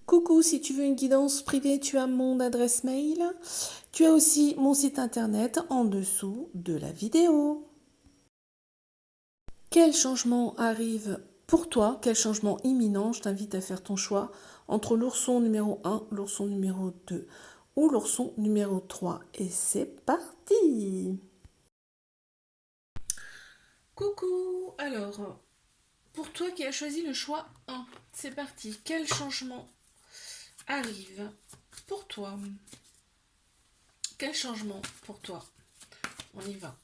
Coucou, si tu veux une guidance privée, tu as mon adresse mail. Tu as aussi mon site internet en dessous de la vidéo. Quel changement arrive pour toi? Quel changement imminent? Je t'invite à faire ton choix entre l'ourson numéro 1, l'ourson numéro 2 ou l'ourson numéro 3. Et c'est parti! Coucou! Alors, pour toi qui as choisi le choix 1, c'est parti. Quel changement arrive pour toi? Quel changement pour toi? On y va.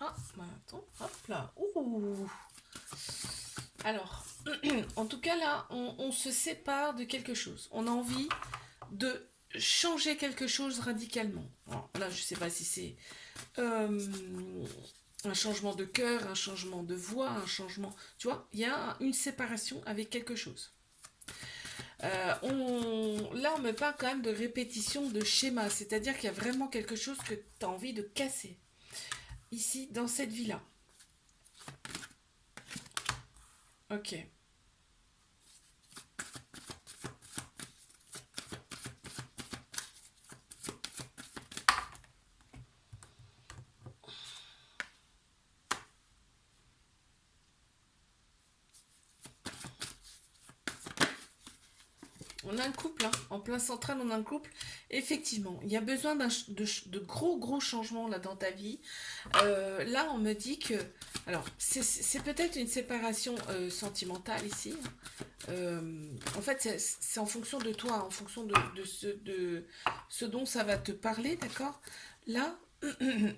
Ah, bah attends, hop là. Ouh. Alors, en tout cas là, on se sépare de quelque chose. On a envie de changer quelque chose radicalement. Alors, là, je sais pas si c'est un changement de cœur, un changement de voix, un changement... Tu vois, il y a une séparation avec quelque chose. Là, on me parle quand même de répétition de schéma, c'est-à-dire qu'il y a vraiment quelque chose que tu as envie de casser. Ici, dans cette vie-là. Ok. On a un couple, hein. En plein central, on a un couple. Effectivement, il y a besoin de gros changements là dans ta vie. Là, on me dit que... Alors, c'est peut-être une séparation sentimentale ici. En fait, c'est en fonction de toi, en fonction de ce dont ça va te parler, d'accord? Là, on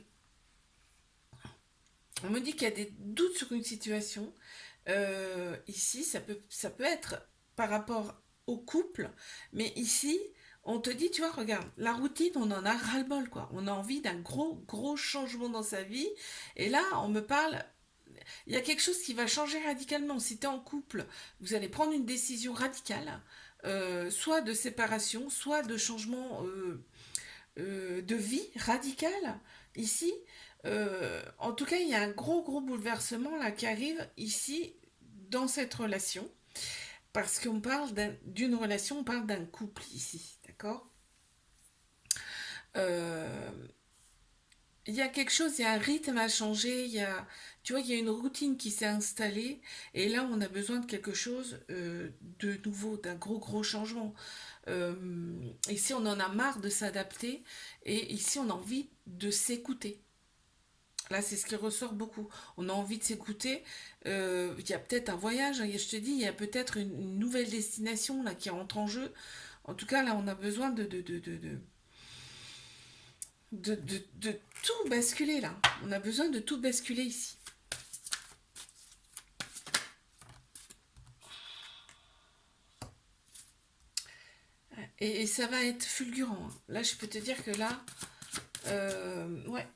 me dit qu'il y a des doutes sur une situation. Ici, ça peut être par rapport au couple, mais ici, on te dit, tu vois, regarde, la routine, on en a ras-le-bol, quoi. On a envie d'un gros changement dans sa vie. Et là, on me parle, il y a quelque chose qui va changer radicalement. Si tu es en couple, vous allez prendre une décision radicale, soit de séparation, soit de changement de vie radicale. Ici, en tout cas, il y a un gros bouleversement là qui arrive ici dans cette relation. Parce qu'on parle d'une relation, on parle d'un couple ici, d'accord? Euh, Il y a quelque chose, il y a un rythme à changer, tu vois, il y a une routine qui s'est installée, et là, on a besoin de quelque chose de nouveau, d'un gros changement. Euh, Ici, on en a marre de s'adapter, et ici, on a envie de s'écouter. Là, c'est ce qui ressort beaucoup. On a envie de s'écouter. Il y a peut-être un voyage, hein, je te dis, il y a peut-être une nouvelle destination là qui rentre en jeu. En tout cas, là, on a besoin de tout basculer là. On a besoin de tout basculer ici. Et ça va être fulgurant, hein. Là, je peux te dire que là, ouais,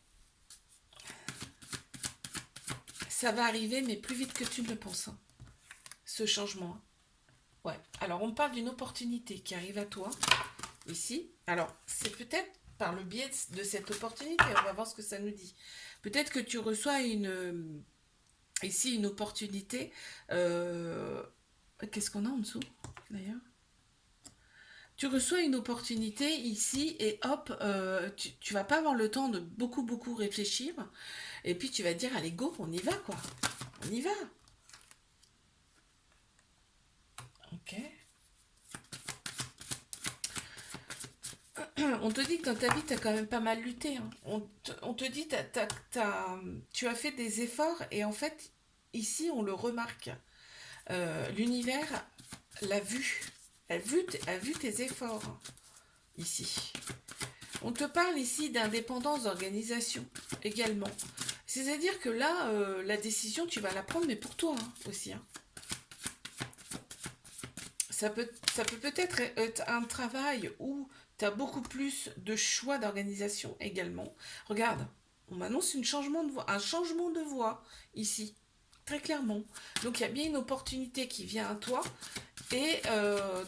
ça va arriver, mais plus vite que tu ne le penses, hein, ce changement, hein. Ouais. Alors, on parle d'une opportunité qui arrive à toi ici. Alors, c'est peut-être par le biais de cette opportunité, on va voir ce que ça nous dit. Peut-être que tu reçois ici une opportunité. Qu'est-ce qu'on a en dessous d'ailleurs? Tu reçois une opportunité ici et hop, tu vas pas avoir le temps de beaucoup réfléchir. Et puis tu vas te dire, allez go, on y va quoi. On y va. Ok. On te dit que dans ta vie, tu as quand même pas mal lutté, hein. On te dit, tu as fait des efforts et en fait, ici, on le remarque. L'univers l'a vu. A vu tes efforts, hein, ici. On te parle ici d'indépendance d'organisation également. C'est-à-dire que là, la décision, tu vas la prendre, mais pour toi, hein, aussi, hein. Ça peut peut-être être un travail où tu as beaucoup plus de choix d'organisation également. Regarde, on m'annonce un changement de voie ici, très clairement. Donc il y a bien une opportunité qui vient à toi. Et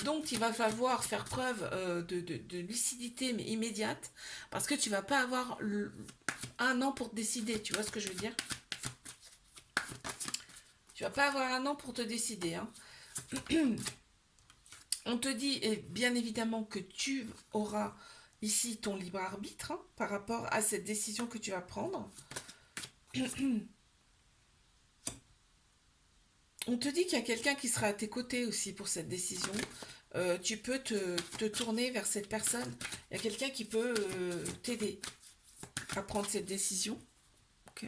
donc il va falloir faire preuve de lucidité mais immédiate, parce que tu vas pas avoir un an pour te décider, tu vois ce que je veux dire? Tu vas pas avoir un an pour te décider, hein. On te dit, et bien évidemment, que tu auras ici ton libre arbitre, hein, par rapport à cette décision que tu vas prendre. On te dit qu'il y a quelqu'un qui sera à tes côtés aussi pour cette décision. Tu peux te tourner vers cette personne. Il y a quelqu'un qui peut t'aider à prendre cette décision. Ok.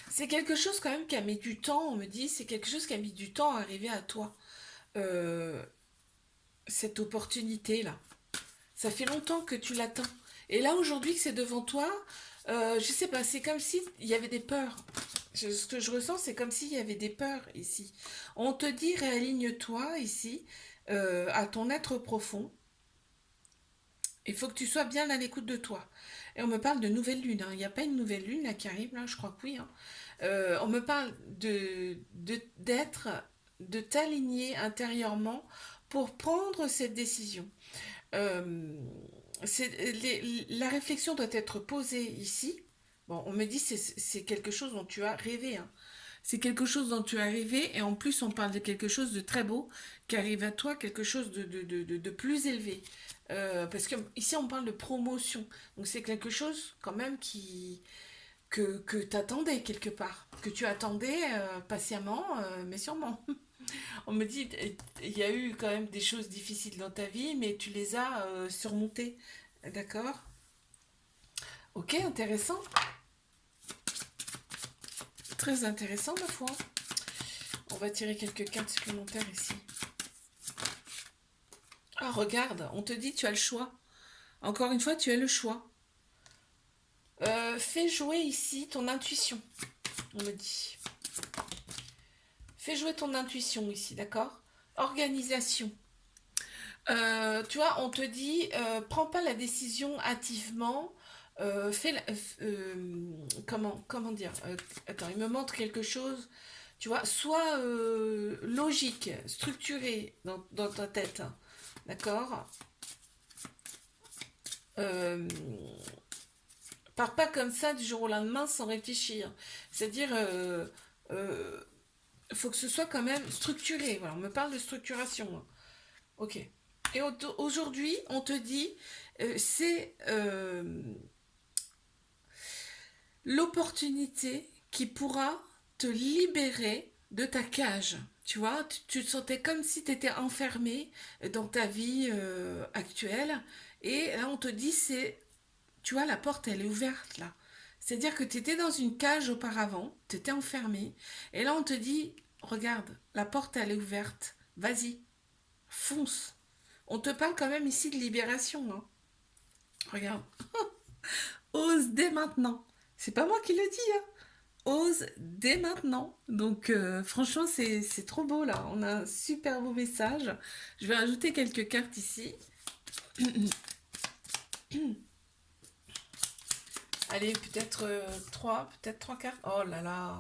C'est quelque chose quand même qui a mis du temps, on me dit, c'est quelque chose qui a mis du temps à arriver à toi. Euh, cette opportunité-là. Ça fait longtemps que tu l'attends. Et là, aujourd'hui, que c'est devant toi, je sais pas, c'est comme si il y avait des peurs. Ce que je ressens, c'est comme s'il y avait des peurs ici. On te dit, réaligne-toi ici, à ton être profond. Il faut que tu sois bien à l'écoute de toi. Et on me parle de nouvelle lune, hein. Il n'y a pas une nouvelle lune là qui arrive, là, je crois que oui, hein. On me parle d'être, de t'aligner intérieurement pour prendre cette décision. Euh, la réflexion doit être posée ici. Bon, on me dit c'est quelque chose dont tu as rêvé, hein. C'est quelque chose dont tu as rêvé et en plus on parle de quelque chose de très beau qui arrive à toi, quelque chose de plus élevé. Parce que ici on parle de promotion. Donc c'est quelque chose quand même que tu attendais quelque part. Que tu attendais patiemment, mais sûrement. On me dit, il y a eu quand même des choses difficiles dans ta vie, mais tu les as surmontées. D'accord? Ok, intéressant. Très intéressant, ma foi. On va tirer quelques cartes supplémentaires ici. Ah, regarde, on te dit, tu as le choix. Encore une fois, tu as le choix. Fais jouer ici ton intuition, on me dit. Fais jouer ton intuition ici, d'accord? Organisation. Tu vois, on te dit, prends pas la décision hâtivement. Fais comment dire? Attends, il me montre quelque chose. Tu vois, sois logique, structuré dans ta tête. D'accord? euh, Pars pas comme ça du jour au lendemain sans réfléchir. C'est-à-dire, faut que ce soit quand même structuré. Voilà, on me parle de structuration, hein. Ok. Et aujourd'hui, on te dit, c'est l'opportunité qui pourra te libérer de ta cage. Tu vois, tu te sentais comme si tu étais enfermé dans ta vie actuelle. Et là, on te dit, tu vois, la porte, elle est ouverte là. C'est-à-dire que tu étais dans une cage auparavant, tu étais enfermé. Et là, on te dit, regarde, la porte, elle est ouverte. Vas-y, fonce. On te parle quand même ici de libération, hein. Regarde. Ose dès maintenant. C'est pas moi qui le dis, hein. Ose dès maintenant. Donc, franchement, c'est trop beau là. On a un super beau message. Je vais rajouter quelques cartes ici. Allez, peut-être trois cartes. Oh là là.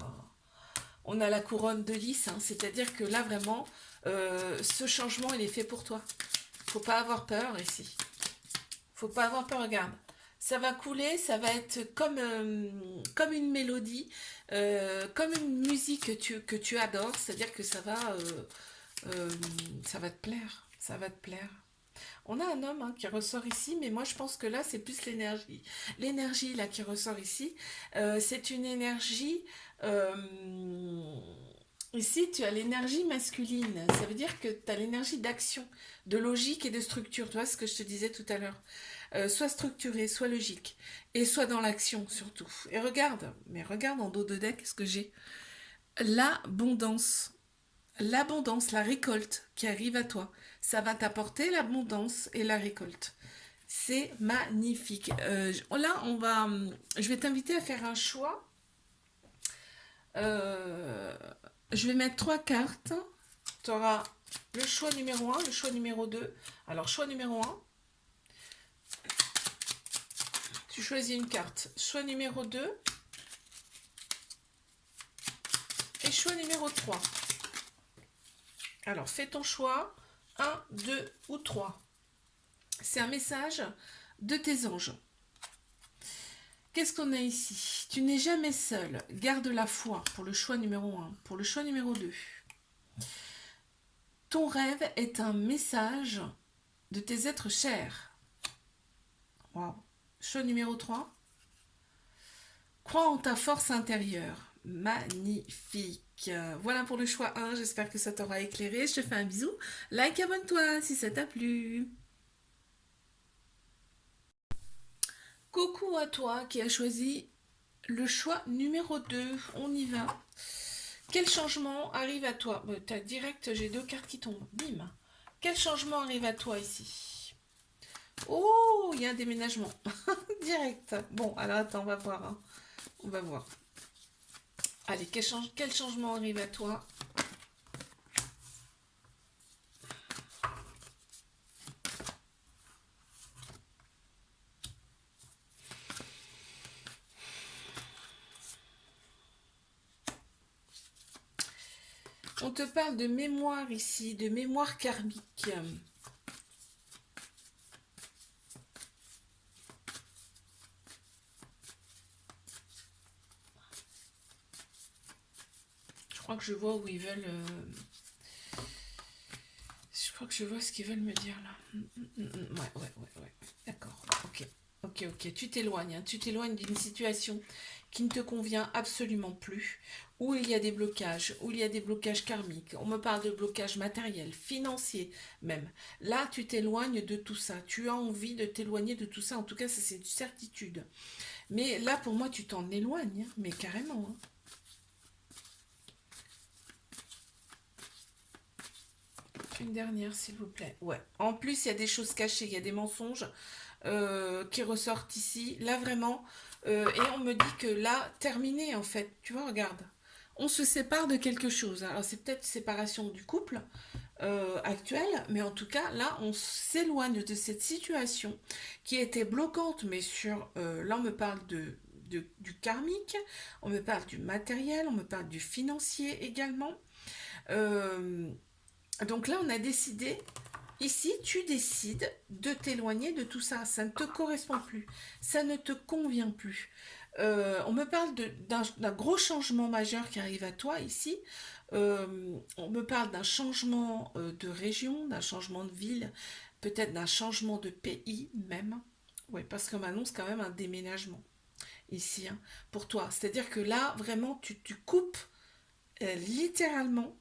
On a la couronne de lys, hein. C'est-à-dire que là, vraiment, ce changement, il est fait pour toi. Faut pas avoir peur ici. Faut pas avoir peur, regarde. Ça va couler, ça va être comme une mélodie, comme une musique que tu adores, c'est-à-dire que euh, ça va te plaire, ça va te plaire. On a un homme, hein, qui ressort ici, mais moi je pense que là c'est plus l'énergie. L'énergie là qui ressort ici, c'est une énergie. euh, Ici, tu as l'énergie masculine. Ça veut dire que tu as l'énergie d'action, de logique et de structure. Tu vois ce que je te disais tout à l'heure. Soit structuré, soit logique. Et soit dans l'action surtout. Et regarde, mais regarde en dos de deck ce que j'ai. L'abondance. L'abondance, la récolte qui arrive à toi. Ça va t'apporter l'abondance et la récolte. C'est magnifique. Là, je vais t'inviter à faire un choix. Euh, je vais mettre trois cartes. Tu auras le choix numéro un, le choix numéro 2. Alors, choix numéro un, tu choisis une carte. Choix numéro 2 et choix numéro 3. Alors, fais ton choix. Un, 2 ou 3. C'est un message de tes anges. Qu'est-ce qu'on a ici? Tu n'es jamais seul. Garde la foi pour le choix numéro 1. Pour le choix numéro 2. Ton rêve est un message de tes êtres chers. Waouh. Choix numéro 3. Crois en ta force intérieure. Magnifique. Voilà pour le choix 1. J'espère que ça t'aura éclairé. Je te fais un bisou. Like, abonne-toi si ça t'a plu. Coucou à toi qui as choisi le choix numéro 2. On y va. Quel changement arrive à toi? T'as direct, j'ai 2 cartes qui tombent. Bim. Quel changement arrive à toi ici? Oh, il y a un déménagement. Direct. Bon, alors attends, on va voir, hein. On va voir. Allez, quel changement arrive à toi? On te parle de mémoire ici, de mémoire karmique. Je crois que je vois où ils veulent... Je crois que je vois ce qu'ils veulent me dire là. Ouais. D'accord. Ok. Ok. Tu t'éloignes. Hein. Tu t'éloignes d'une situation qui ne te convient absolument plus. Où il y a des blocages. Où il y a des blocages karmiques. On me parle de blocages matériels, financiers même. Là, tu t'éloignes de tout ça. Tu as envie de t'éloigner de tout ça. En tout cas, ça c'est une certitude. Mais là, pour moi, tu t'en éloignes. Hein. Mais carrément. Hein. Une dernière, s'il vous plaît. Ouais. En plus, il y a des choses cachées, il y a des mensonges qui ressortent ici. Là, vraiment. Et on me dit que là, terminé, en fait. Tu vois, regarde. On se sépare de quelque chose. Alors, c'est peut-être séparation du couple actuel, mais en tout cas, là, on s'éloigne de cette situation qui était bloquante, mais sur... là, on me parle du karmique, on me parle du matériel, on me parle du financier également. Euh, donc là, on a décidé, ici, tu décides de t'éloigner de tout ça. Ça ne te correspond plus. Ça ne te convient plus. On me parle d'un gros changement majeur qui arrive à toi ici. On me parle d'un changement de région, d'un changement de ville, peut-être d'un changement de pays même. Oui, parce qu'on m'annonce quand même un déménagement ici hein, pour toi. C'est-à-dire que là, vraiment, tu coupes littéralement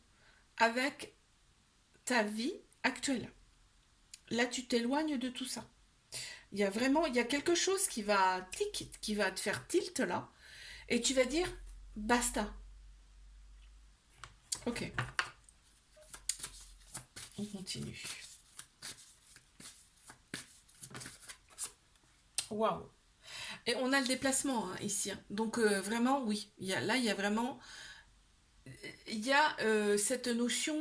avec ta vie actuelle. Là, tu t'éloignes de tout ça. Il y a quelque chose qui va te faire tilt là, et tu vas dire basta. Ok, on continue. Waouh. Et on a le déplacement hein, ici. Hein. Donc vraiment, oui. Là, il y a vraiment, il y a cette notion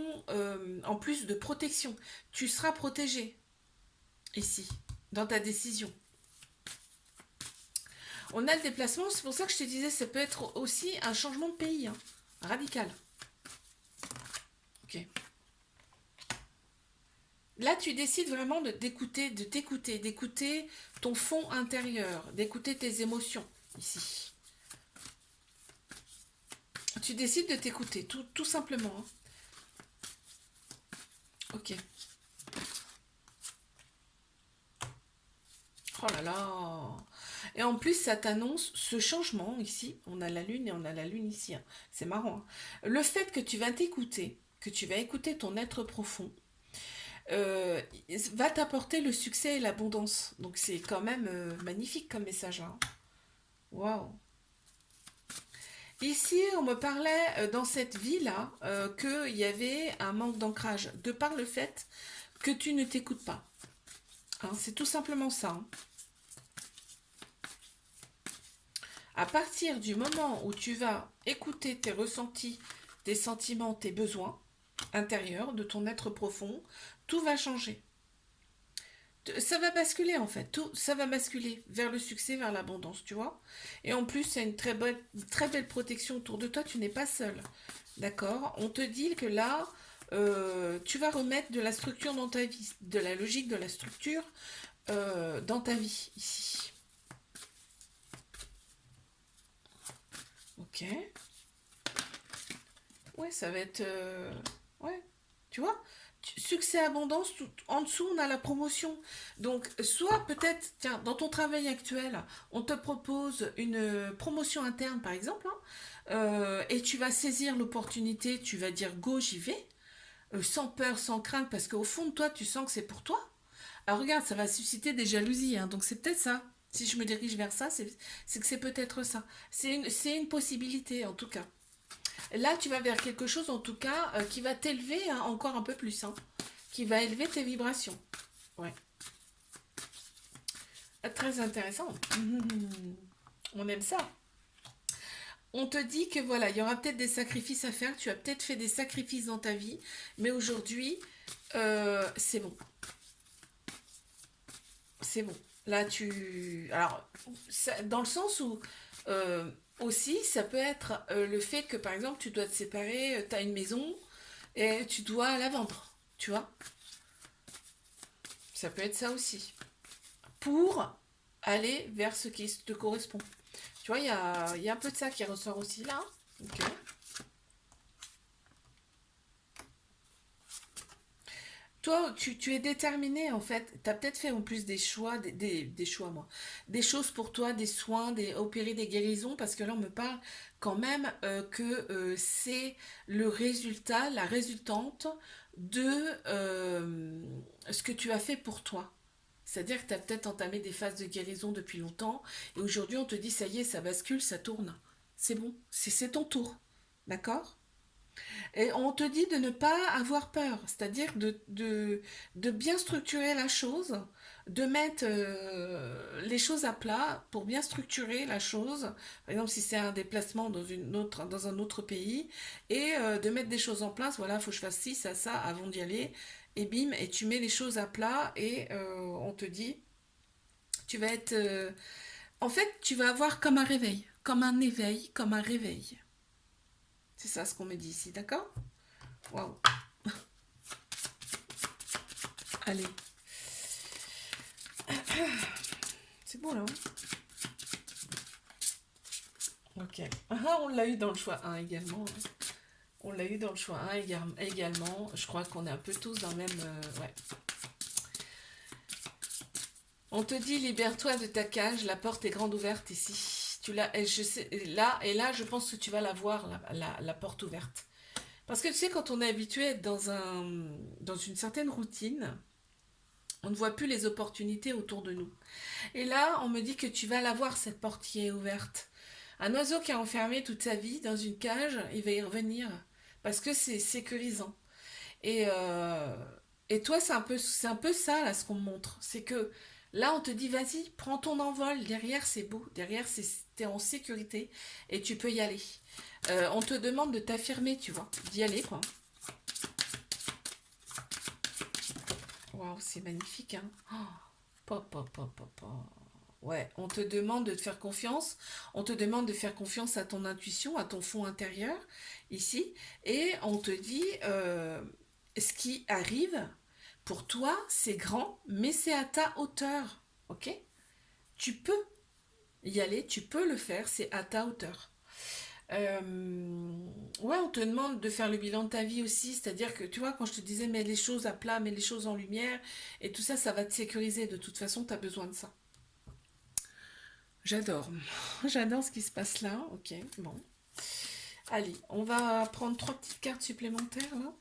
en plus de protection. Tu seras protégé ici dans ta décision. On a le déplacement, c'est pour ça que je te disais, ça peut être aussi un changement de pays, hein, radical. Ok. Là, tu décides vraiment d'écouter ton fond intérieur, d'écouter tes émotions, ici. Tu décides de t'écouter, tout simplement. Hein. Ok. Oh là là. Et en plus, ça t'annonce ce changement ici. On a la lune et on a la lune ici. Hein. C'est marrant. Hein. Le fait que tu vas t'écouter, que tu vas écouter ton être profond, euh, va t'apporter le succès et l'abondance. Donc c'est quand même magnifique comme message. Hein. Waouh. Ici, on me parlait dans cette vie-là qu'il y avait un manque d'ancrage, de par le fait que tu ne t'écoutes pas. Hein, c'est tout simplement ça. Hein. À partir du moment où tu vas écouter tes ressentis, tes sentiments, tes besoins intérieurs de ton être profond, tout va changer. Ça va basculer en fait, tout, ça va basculer vers le succès, vers l'abondance, tu vois. Et en plus, c'est une très belle protection autour de toi, tu n'es pas seul. D'accord. On te dit que là, tu vas remettre de la structure dans ta vie, de la logique, de la structure dans ta vie, ici. Ok. Ouais, ça va être... ouais, tu vois? Succès, abondance, en dessous, on a la promotion. Donc, soit peut-être, tiens, dans ton travail actuel, on te propose une promotion interne, par exemple, hein, et tu vas saisir l'opportunité, tu vas dire go, j'y vais, sans peur, sans crainte, parce qu'au fond de toi, tu sens que c'est pour toi. Alors regarde, ça va susciter des jalousies, hein, donc c'est peut-être ça. Si je me dirige vers ça, c'est que c'est peut-être ça. C'est une possibilité, en tout cas. Là, tu vas vers quelque chose, en tout cas, qui va t'élever hein, encore un peu plus, hein, qui va élever tes vibrations. Ouais. Très intéressant. On aime ça. On te dit que voilà, il y aura peut-être des sacrifices à faire, tu as peut-être fait des sacrifices dans ta vie, mais aujourd'hui, c'est bon. C'est bon. Là, tu... Alors, dans le sens où aussi, ça peut être le fait que, par exemple, tu dois te séparer, tu as une maison et tu dois la vendre, tu vois. Ça peut être ça aussi. Pour aller vers ce qui te correspond. Tu vois, il y a un peu de ça qui ressort aussi là. Ok. Toi, tu es déterminé en fait. Tu as peut-être fait en plus des choix, des choix, moi. Des choses pour toi, des soins, opérer des guérisons, parce que là, on me parle quand même que c'est le résultat, la résultante de ce que tu as fait pour toi. C'est-à-dire que tu as peut-être entamé des phases de guérison depuis longtemps, et aujourd'hui, on te dit, ça y est, ça bascule, ça tourne. C'est bon, c'est ton tour. D'accord? Et on te dit de ne pas avoir peur, c'est-à-dire de bien structurer la chose, de mettre les choses à plat pour bien structurer la chose. Par exemple, si c'est un déplacement dans un autre pays, et de mettre des choses en place, voilà, il faut que je fasse ci, ça avant d'y aller, et bim, et tu mets les choses à plat, et on te dit, tu vas être... en fait, tu vas avoir comme un réveil, comme un éveil, comme un réveil. C'est ça ce qu'on me dit ici, d'accord? Waouh. Allez, c'est bon là. Hein. Ok. Ah, on l'a eu dans le choix un également. On l'a eu dans le choix un également. Je crois qu'on est un peu tous dans le même. Ouais. On te dit libère-toi de ta cage, la porte est grande ouverte ici. Tu l'as, et je sais, et là, je pense que tu vas la voir, la porte ouverte. Parce que tu sais, quand on est habitué à être dans une certaine routine, on ne voit plus les opportunités autour de nous. Et là, on me dit que tu vas la voir, cette porte qui est ouverte. Un oiseau qui est enfermé toute sa vie dans une cage, il va y revenir parce que c'est sécurisant. Et, euh, et toi, c'est un peu ça là ce qu'on me montre. C'est que là, on te dit vas-y, prends ton envol. Derrière, c'est beau. Derrière, t'es en sécurité et tu peux y aller. On te demande de t'affirmer, tu vois, d'y aller quoi. Waouh, c'est magnifique, hein. Oh, pop, pop, pop, pop, pop. Ouais, on te demande de te faire confiance, on te demande de faire confiance à ton intuition, à ton fond intérieur, ici, et on te dit, ce qui arrive, pour toi, c'est grand, mais c'est à ta hauteur, ok? Tu peux y aller, tu peux le faire, c'est à ta hauteur. Ouais, on te demande de faire le bilan de ta vie aussi, c'est-à-dire que, tu vois, quand je te disais, mets les choses à plat, mets les choses en lumière, et tout ça, ça va te sécuriser, de toute façon, tu as besoin de ça. J'adore. J'adore ce qui se passe là. Ok, bon. Allez, on va prendre trois petites cartes supplémentaires là,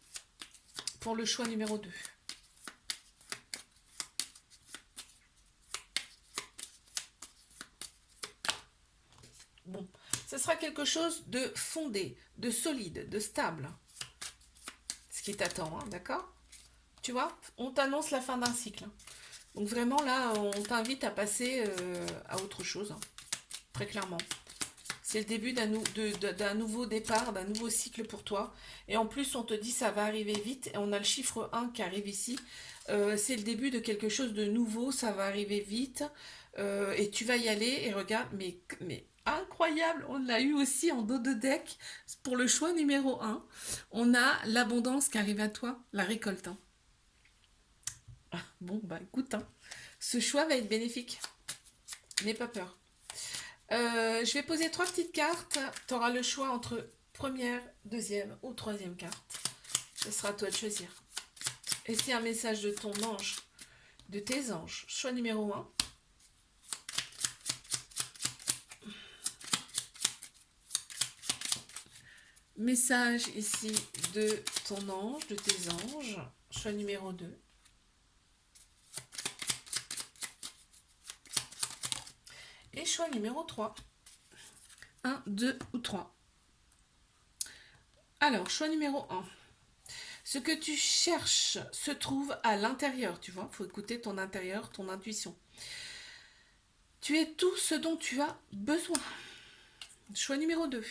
pour le choix numéro 2. Bon, ce sera quelque chose de fondé, de solide, de stable. Ce qui t'attend, hein, d'accord? Tu vois, on t'annonce la fin d'un cycle. Hein. Donc vraiment là, on t'invite à passer à autre chose, hein, très clairement. C'est le début d'un nouveau départ, d'un nouveau cycle pour toi. Et en plus, on te dit ça va arriver vite. Et on a le chiffre 1 qui arrive ici. C'est le début de quelque chose de nouveau. Ça va arriver vite. Et tu vas y aller. Et regarde, mais incroyable. On l'a eu aussi en dos de deck pour le choix numéro 1. On a l'abondance qui arrive à toi, la récolte. Hein. Ah, bon, bah écoute, hein, ce choix va être bénéfique. N'aie pas peur. Je vais poser 3 petites cartes. Tu auras le choix entre première, deuxième ou troisième carte. Ce sera à toi de choisir. Et c'est un message de ton ange, de tes anges. Choix numéro 1. Message ici de ton ange, de tes anges. Choix numéro 2. Et choix numéro 3. 1, 2 ou 3. Alors, choix numéro 1. Ce que tu cherches se trouve à l'intérieur, tu vois. Il faut écouter ton intérieur, ton intuition. Tu es tout ce dont tu as besoin. Choix numéro 2.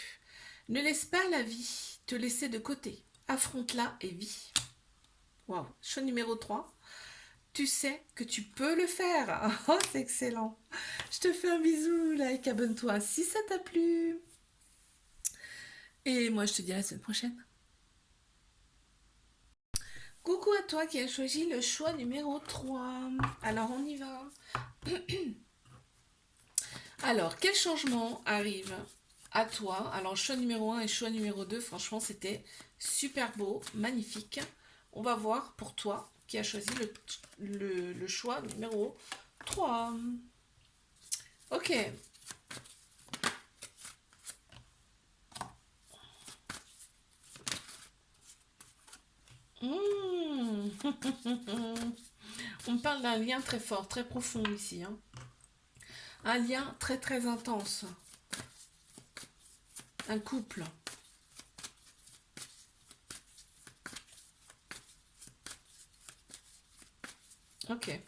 Ne laisse pas la vie te laisser de côté. Affronte-la et vis. Waouh. Choix numéro 3. Tu sais que tu peux le faire. Oh, c'est excellent. Je te fais un bisou, like, abonne-toi si ça t'a plu. Et moi, je te dis à la semaine prochaine. Coucou à toi qui as choisi le choix numéro 3. Alors, on y va. Alors, quel changement arrive à toi? Alors, choix numéro 1 et choix numéro 2, franchement, c'était super beau, magnifique. On va voir pour toi qui a choisi le choix numéro 3. Ok. Mmh. On me parle d'un lien très fort, très profond ici. Hein. Un lien très très intense. Un couple. Ok.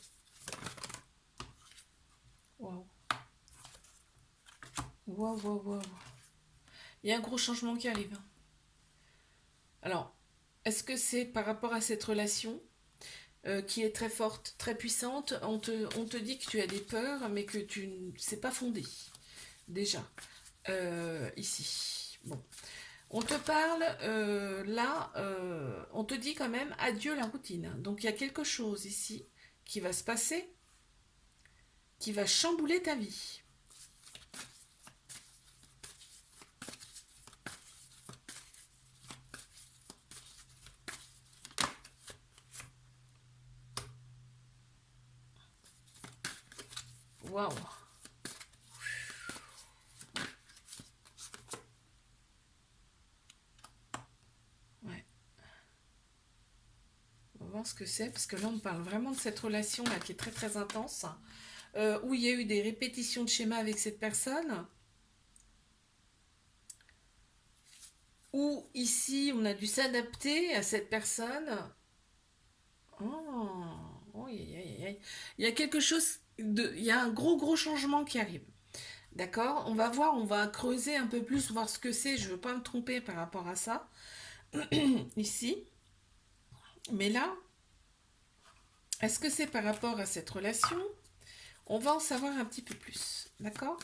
Waouh. Waouh, waouh, waouh. Il y a un gros changement qui arrive. Alors, est-ce que c'est par rapport à cette relation qui est très forte, très puissante? On te dit que tu as des peurs, mais que c'est pas fondé, déjà, ici. Bon. On te parle, là, on te dit quand même adieu la routine. Donc il y a quelque chose ici qui va se passer, qui va chambouler ta vie. Waouh. Ouais. On va voir ce que c'est, parce que là on parle vraiment de cette relation là qui est très très intense, où il y a eu des répétitions de schémas avec cette personne, où ici on a dû s'adapter à cette personne. Oh, oh, aïe, aïe, aïe. Il y a quelque chose il y a un gros gros changement qui arrive. D'accord? On va voir, on va creuser un peu plus, voir ce que c'est. Je ne veux pas me tromper par rapport à ça, ici. Mais là, est-ce que c'est par rapport à cette relation? On va en savoir un petit peu plus. D'accord?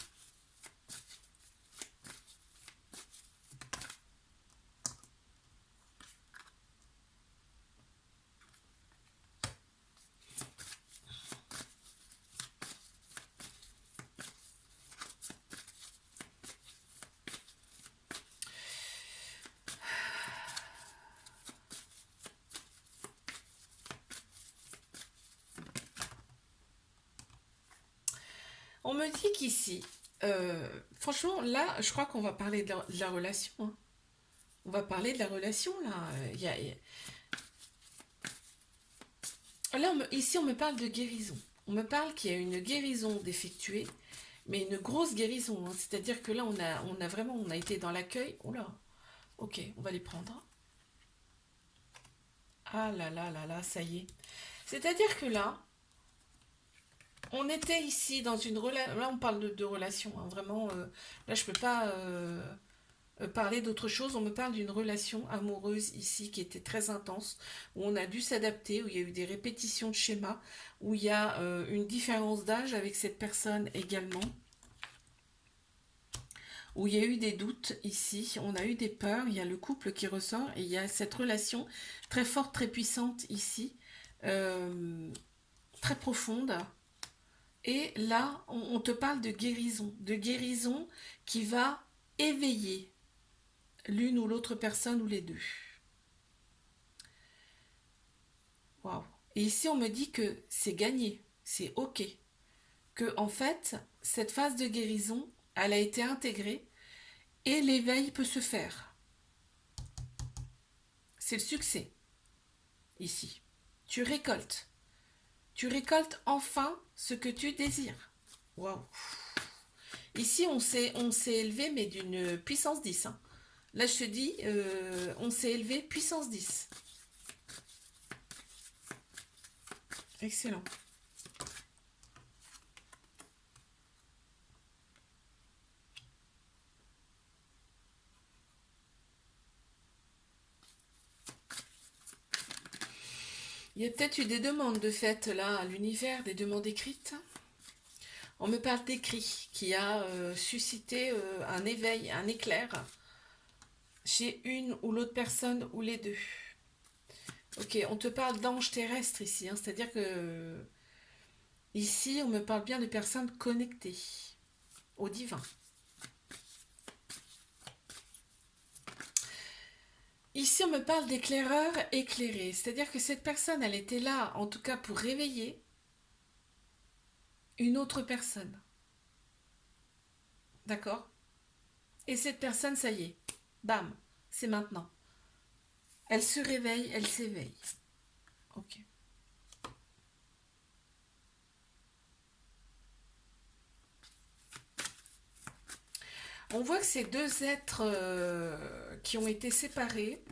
On me dit qu'ici, franchement, là, je crois qu'on va parler de la relation. Hein. On va parler de la relation, là. Là, ici, on me parle de guérison. On me parle qu'il y a une guérison d'effectuer, mais une grosse guérison. Hein. C'est-à-dire que là, on a vraiment, on a été dans l'accueil. Oh là, ok, on va les prendre. Ah là là là là, ça y est. C'est-à-dire que là, on était ici dans une relation. Là, on parle de relation. Hein, vraiment, là, je peux pas parler d'autre chose. On me parle d'une relation amoureuse ici qui était très intense, où on a dû s'adapter, où il y a eu des répétitions de schémas, où il y a une différence d'âge avec cette personne également, où il y a eu des doutes ici, on a eu des peurs, il y a le couple qui ressort, et il y a cette relation très forte, très puissante ici, très profonde, Et là, on te parle de guérison qui va éveiller l'une ou l'autre personne ou les deux. Waouh. Et ici, on me dit que c'est gagné, c'est OK. Que, en fait, cette phase de guérison, elle a été intégrée et l'éveil peut se faire. C'est le succès, ici. Tu récoltes. Tu récoltes enfin ce que tu désires. Waouh. Ici, on s'est élevé, mais d'une puissance 10. Hein. Là, je te dis, on s'est élevé puissance 10. Excellent. Il y a peut-être eu des demandes de fait là à l'univers, des demandes écrites. On me parle d'écrit qui a suscité un éveil, un éclair chez une ou l'autre personne ou les deux. Ok, on te parle d'ange terrestre ici, hein, c'est-à-dire que ici on me parle bien de personnes connectées au divin. Ici on me parle d'éclaireur éclairé, c'est-à-dire que cette personne elle était là en tout cas pour réveiller une autre personne. D'accord? Et cette personne, ça y est, bam, c'est maintenant. Elle se réveille, elle s'éveille. Ok. On voit que ces deux êtres qui ont été séparés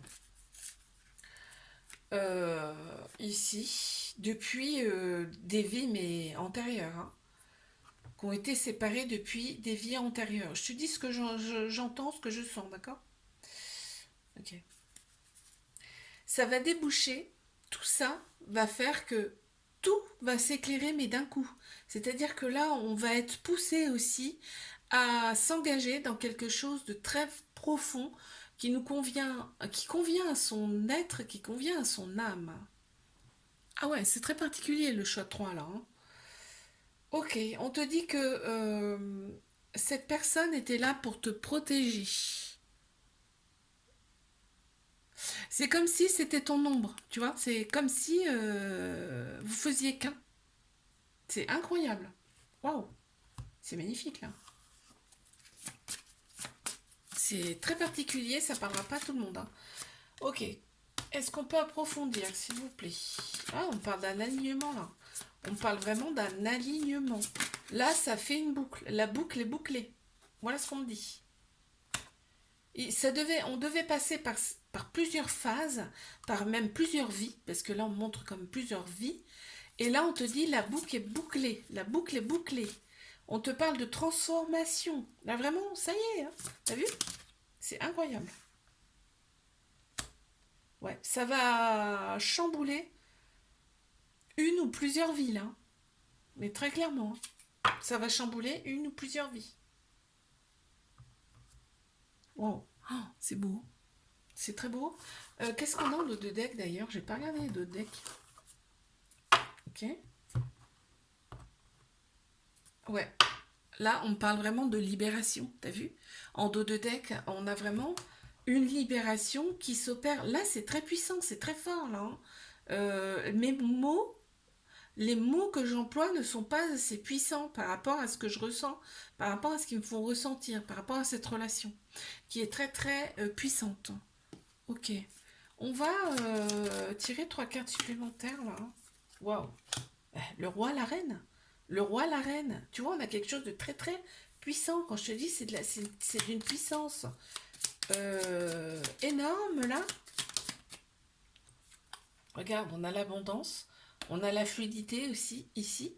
ici depuis des vies mais antérieures, hein, qui ont été séparés depuis des vies antérieures. Je te dis ce que j'entends, ce que je sens, d'accord? Ok. Ça va déboucher, tout ça va faire que tout va s'éclairer mais d'un coup. C'est-à-dire que là, on va être poussé aussi à s'engager dans quelque chose de très profond qui nous convient, qui convient à son être, qui convient à son âme. Ah ouais, c'est très particulier le choix 3 là. Hein. Ok, on te dit que cette personne était là pour te protéger. C'est comme si c'était ton ombre, tu vois. C'est comme si vous faisiez qu'un. C'est incroyable. Waouh, c'est magnifique là. C'est très particulier, ça parlera pas à tout le monde. Hein. Ok. Est-ce qu'on peut approfondir, s'il vous plaît? Ah, on parle d'un alignement là. On parle vraiment d'un alignement. Là, ça fait une boucle. La boucle est bouclée. Voilà ce qu'on me dit. Et on devait passer par plusieurs phases, par même plusieurs vies, parce que là, on montre comme plusieurs vies. Et là, on te dit la boucle est bouclée. La boucle est bouclée. On te parle de transformation. Là, vraiment, ça y est. Hein. T'as vu? C'est incroyable. Ouais, ça va chambouler une ou plusieurs vies, là. Mais très clairement. Ça va chambouler une ou plusieurs vies. Wow. Oh, c'est beau. C'est très beau. Qu'est-ce qu'on a de deck d'ailleurs? J'ai pas regardé les deux decks. Ok. Ouais. Là, on parle vraiment de libération. T'as vu? En dos de deck, on a vraiment une libération qui s'opère. Là, c'est très puissant, c'est très fort là. Hein. Mes mots, les mots que j'emploie ne sont pas assez puissants par rapport à ce que je ressens, par rapport à ce qu'ils me font ressentir, par rapport à cette relation qui est très très puissante. Ok. On va tirer trois cartes supplémentaires là. Waouh. Le roi, la reine. Le roi, la reine. Tu vois, on a quelque chose de très très puissant. Quand je te dis, c'est d'une puissance énorme là. Regarde, on a l'abondance. On a la fluidité aussi ici.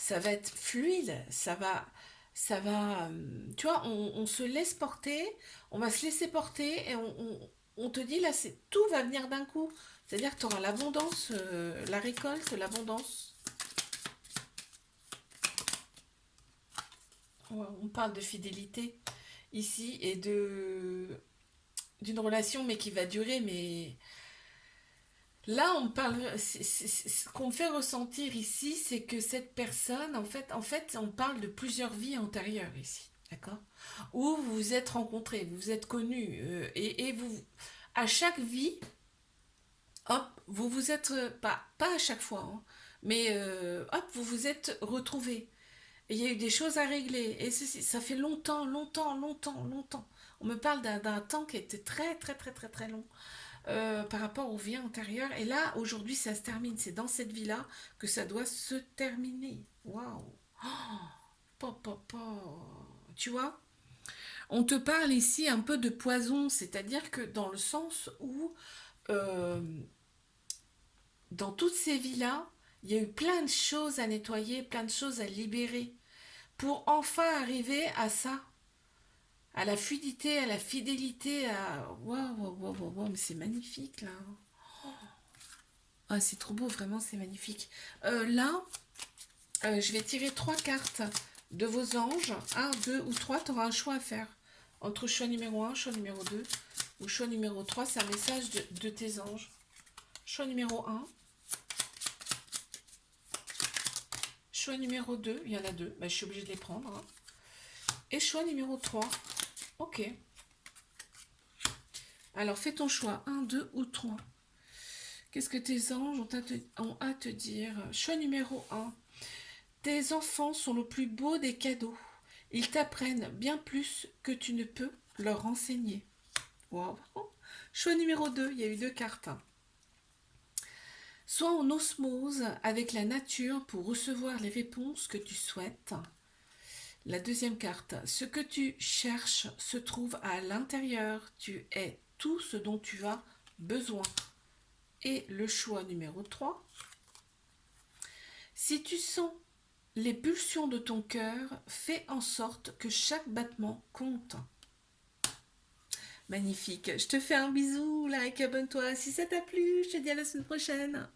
Ça va être fluide. Ça va. Tu vois, on se laisse porter. On va se laisser porter et on te dit là, tout va venir d'un coup. C'est-à-dire que tu auras l'abondance, la récolte, l'abondance. On parle de fidélité ici et d'une relation mais qui va durer mais Là, on parle, ce qu'on me fait ressentir ici, c'est que cette personne, en fait, on parle de plusieurs vies antérieures ici, d'accord? Où vous vous êtes rencontrés, vous vous êtes connus, et vous, à chaque vie, hop, vous vous êtes, pas à chaque fois, hein, mais hop, vous vous êtes retrouvés. Et il y a eu des choses à régler, et ça fait longtemps, longtemps, longtemps, longtemps. On me parle d'un temps qui était très, très, très, très, très long. Par rapport aux vies antérieures. Et là, aujourd'hui, ça se termine. C'est dans cette vie-là que ça doit se terminer. Waouh! Tu vois? On te parle ici un peu de poison, c'est-à-dire que dans le sens où, euh, dans toutes ces vies-là, il y a eu plein de choses à nettoyer, plein de choses à libérer, pour enfin arriver à ça, à la fluidité, à la fidélité, à... Waouh, waouh, waouh, waouh, waouh, mais c'est magnifique là. Ah, c'est trop beau, vraiment, c'est magnifique. Là, je vais tirer trois cartes de vos anges. Un, deux ou trois, tu auras un choix à faire. Entre choix numéro un, choix numéro 2 ou choix numéro 3, c'est un message de tes anges. Choix numéro un, choix numéro 2, il y en a deux, bah, je suis obligée de les prendre, hein. Et choix numéro 3. Ok. Alors fais ton choix, un, 2 ou 3. Qu'est-ce que tes anges ont à te dire? Choix numéro un. Tes enfants sont le plus beau des cadeaux. Ils t'apprennent bien plus que tu ne peux leur enseigner. Waouh. Choix numéro 2, il y a eu deux cartes. Sois en osmose avec la nature pour recevoir les réponses que tu souhaites. La deuxième carte, ce que tu cherches se trouve à l'intérieur. Tu es tout ce dont tu as besoin. Et le choix numéro 3, si tu sens les pulsions de ton cœur, fais en sorte que chaque battement compte. Magnifique. Je te fais un bisou, like, abonne-toi. Si ça t'a plu, je te dis à la semaine prochaine.